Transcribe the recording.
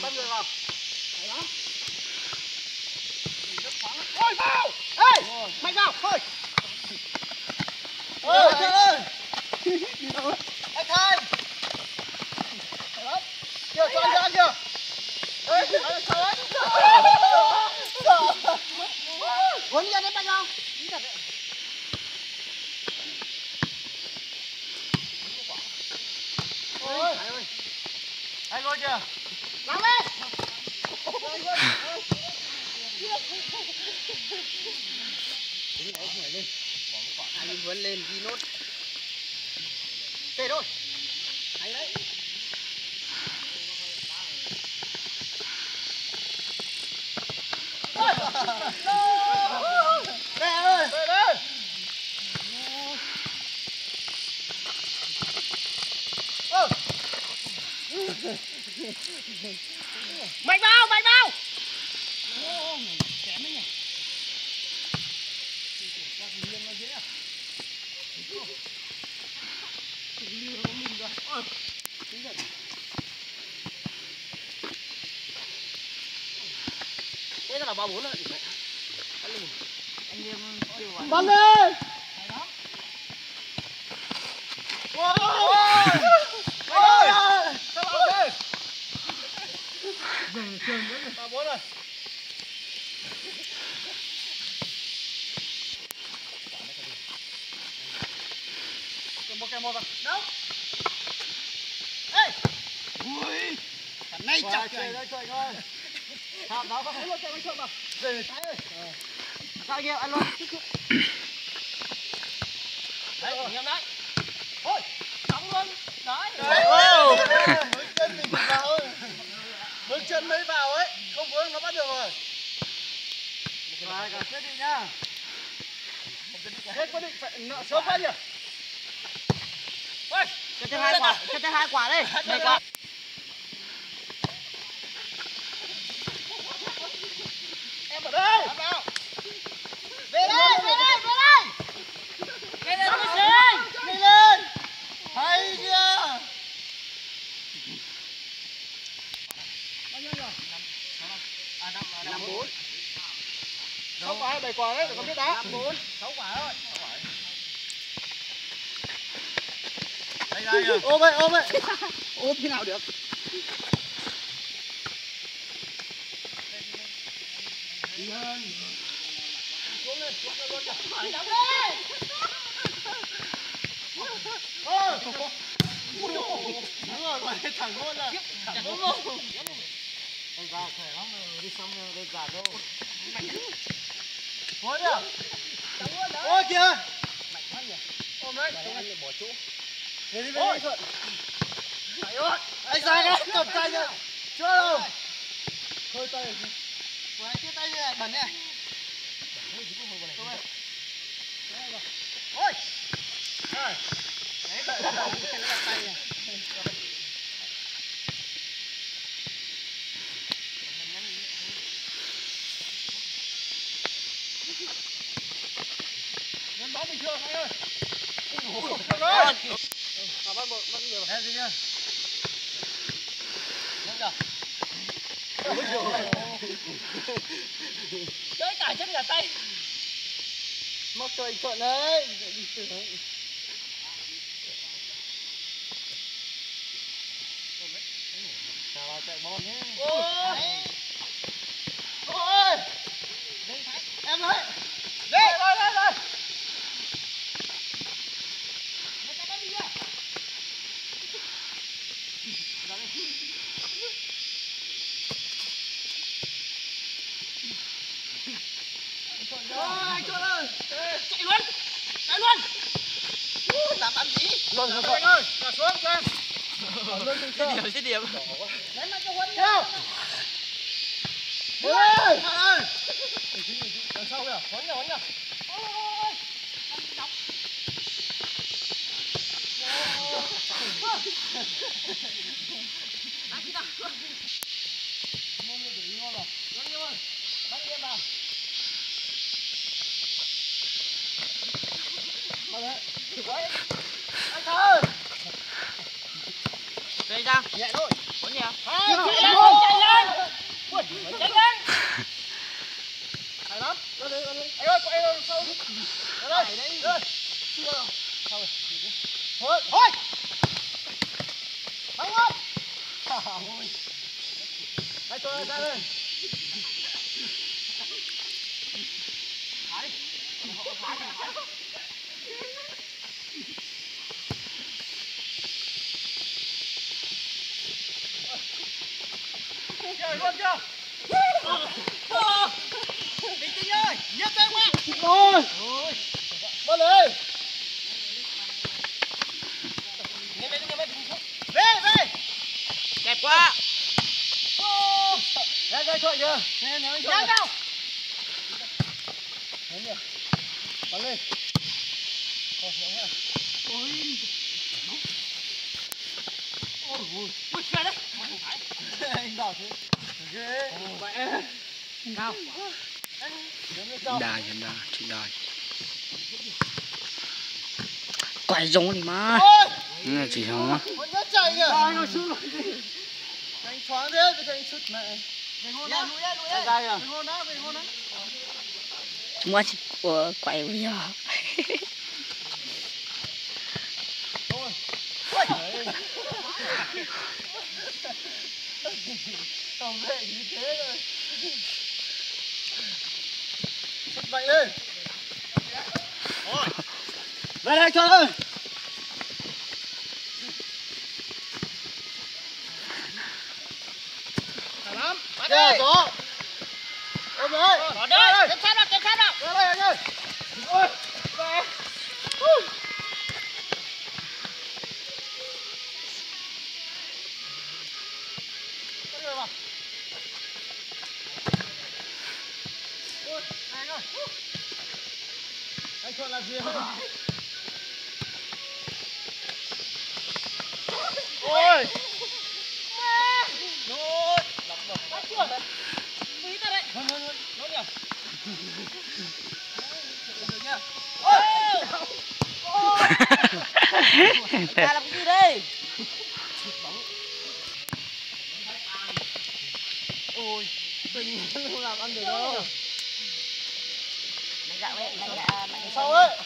Bắt người vào. Đó. Ôi vào. Ê, mạnh vào, thôi. Ơi, trời ơi. Đi đâu đấy? Anh Thành. Kìa, cho anh ra kìa. Ê, sao đấy? Uống ra đấy mạnh vào. Ôi, anh ơi kìa. Làm đi. Anh vẫn lên đi nốt. Kệ thôi. Hay đấy. Kệ ơi. Kệ đây. Mạnh vào, mạnh vào. Kém đấy nhỉ. Thế là 3-4 rồi. Anh em kêu vào. Bắn đi. Ôi! Ôi! Sao bảo thế? Giờ trường nữa rồi. 3-4 rồi. Một vào. Đâu? Ê! Ui! Cả nay chặt kìa. Đây trời ơi. Hạm đó có thấy luôn chạy quanh trộm vào. Về trái ơi. Sao anh em ăn luôn. Đấy, anh em đấy. Thôi, đóng luôn. Đấy. Bước chân mình vào ơi. Bước chân mới vào ấy, không vướng nó bắt được rồi. Rồi, cả quyết định nhá. Hết quyết định phải nợ sớm quá nhỉ. Ôi, cho thêm 2 quả, cho thêm 2 quả đi. 2 quả. Em ở đây. Về đây, về đây, về đây. Về đây, về đây. Đi lên. Hay chưa? Bao nhiêu rồi? 5-4. 6 quả hay 7 quả đấy, đừng có biết đá. 5-4. 6 quả thôi. Đây ra kìa. Ôm ấy, ôm ấy. Ôm thế nào được? Đi lên. Xuống lên luôn kìa. Phải đóng đi. Ôi. Đúng rồi, gọi thẳng luôn là. Thẳng luôn. Anh ra khỏe lắm rồi, đi xong đơn giản đâu. Thôi đi à? Ôi kìa. Mạnh quá nhỉ. Ôm đấy. Anh bỏ chỗ. Về đi, về đi. Phải ơi. Anh ra cái, cầm tay ra. Chưa đâu. Thôi tay rồi. Của anh tiết tay này, bẩn này. Ôi. Ôi. Rồi. Đấy, cái là tay này. Nhân bóng bình thường anh ơi. Ôi. Bắt nhiều. Em gì nhá. Nhanh kìa. Chơi cả chân cả tay. Móc cho anh Thuận đấy. Chào chạy bon nhé. Ôi. Ôi. Em đấy. Đi. Đây. Anh Thuận ơi. Chạy luôn. Chạy luôn. Làm ăn gì? Luôn rồi anh ơi. Cả xuống cho em. Giết điểm. Lấy mà cho Huấn theo. Ôi. Thuận ơi. Đằng sau kìa. Huấn nhỉ. Ôi. Đóng. Anh đi nào. Ngon rồi, để ngon rồi. Ngon nhiều ơi. Bắt đi em vào. Bắt đấy. Đấy. Anh ơi. Về ra. Nhẹ thôi. Có nhẹ. Hai. Rồi ra đây. Chơi luôn chưa? Bình tĩnh ơi, nhấc tay qua. Rồi. Bắt lên. Về về. Đẹp quá. Ra đây thôi chưa? Nè nè anh thôi. Đâu? Đấy nhỉ. Bắn lên. Ôi nhá. Ôi. Ôi trời đấy. Anh bảo thế. Ghê. Vậy. Cao. Đài hiện đài, chị đài. Quay giống đi mà. Nghe chỉ không á. Con nhớ chạy kìa. Ai nó sút rồi. Anh thoáng thế, bây giờ anh sút mẹ. Về hôn đó. Lùi ra, lùi ra. Về hôn đó, về hôn đó. Mua chị của quay bây giờ. Thôi. Ôi. Tổng vệ như thế rồi. Sút mạnh lên. Rồi. Về đây cho ơi. Lắm. Bắt đi. Có. Ôm rồi. Ở đây, kiểm soát nào. Ra đây anh ơi. Ôi. Về. Bắt người vào. Ôi, anh ơi. Anh chọn làm gì hả? Ôi. Rồi. Lọc độc. Bắt chưa? Bí ta đấy. Hơn. Nó nhỉ? Được nha. Ôi. Ta làm cái gì đây? Ôi. Tình không làm ăn được đâu. Mạnh dạn đấy, mạnh dạn. Sau ấy.